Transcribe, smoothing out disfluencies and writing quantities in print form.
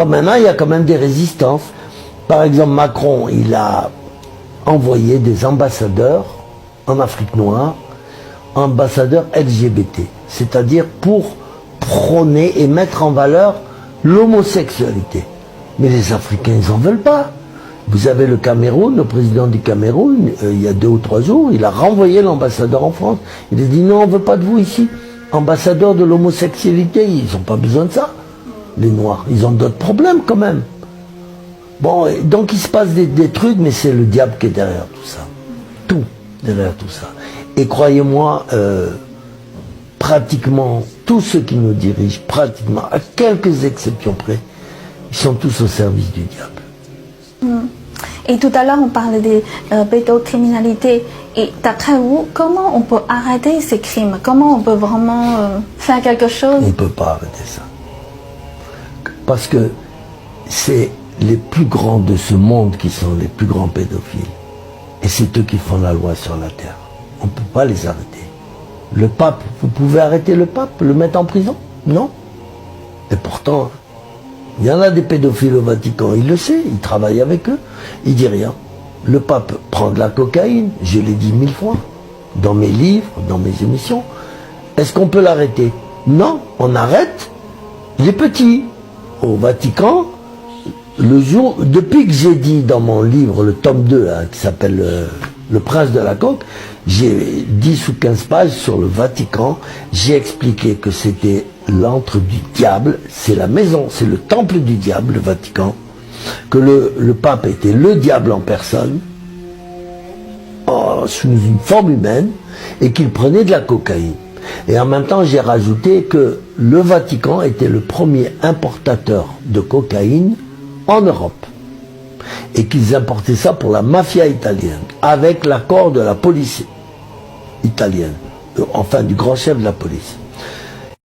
Maintenant, il y a quand même des résistances. Par exemple, Macron, il a envoyé des ambassadeurs en Afrique noire, ambassadeurs LGBT, c'est-à-dire pour prôner et mettre en valeur l'homosexualité. Mais les Africains, ils n'en veulent pas. Vous avez le Cameroun, le président du Cameroun, il y a 2 ou 3 jours, il a renvoyé l'ambassadeur en France. Il a dit non, on ne veut pas de vous ici. Ambassadeur de l'homosexualité, ils n'ont pas besoin de ça. Les Noirs, ils ont d'autres problèmes quand même. Bon, donc il se passe des trucs, mais c'est le diable qui est derrière tout ça. Tout derrière tout ça. Et croyez-moi, pratiquement tous ceux qui nous dirigent, pratiquement, à quelques exceptions près, ils sont tous au service du diable. Et tout à l'heure, on parlait des pédocriminalités. Et d'après vous, comment on peut arrêter ces crimes? Comment on peut vraiment faire quelque chose? On ne peut pas arrêter ça. Parce que c'est les plus grands de ce monde qui sont les plus grands pédophiles. Et c'est eux qui font la loi sur la terre. On ne peut pas les arrêter. Le pape, vous pouvez arrêter le pape, le mettre en prison? Non. Et pourtant, il y en a des pédophiles au Vatican, il le sait, il travaille avec eux, il dit rien. Le pape prend de la cocaïne, je l'ai dit 1000 fois, dans mes livres, dans mes émissions. Est-ce qu'on peut l'arrêter? Non, on arrête les petits. Au Vatican, le jour, depuis que j'ai dit dans mon livre, le tome 2, là, qui s'appelle Le Prince de la Coque, j'ai 10 ou 15 pages sur le Vatican, j'ai expliqué que c'était l'antre du diable, c'est la maison, c'est le temple du diable, le Vatican, que le pape était le diable en personne, sous une forme humaine, et qu'il prenait de la cocaïne. Et en même temps, j'ai rajouté que le Vatican était le premier importateur de cocaïne en Europe. Et qu'ils importaient ça pour la mafia italienne, avec l'accord de la police italienne, enfin du grand chef de la police.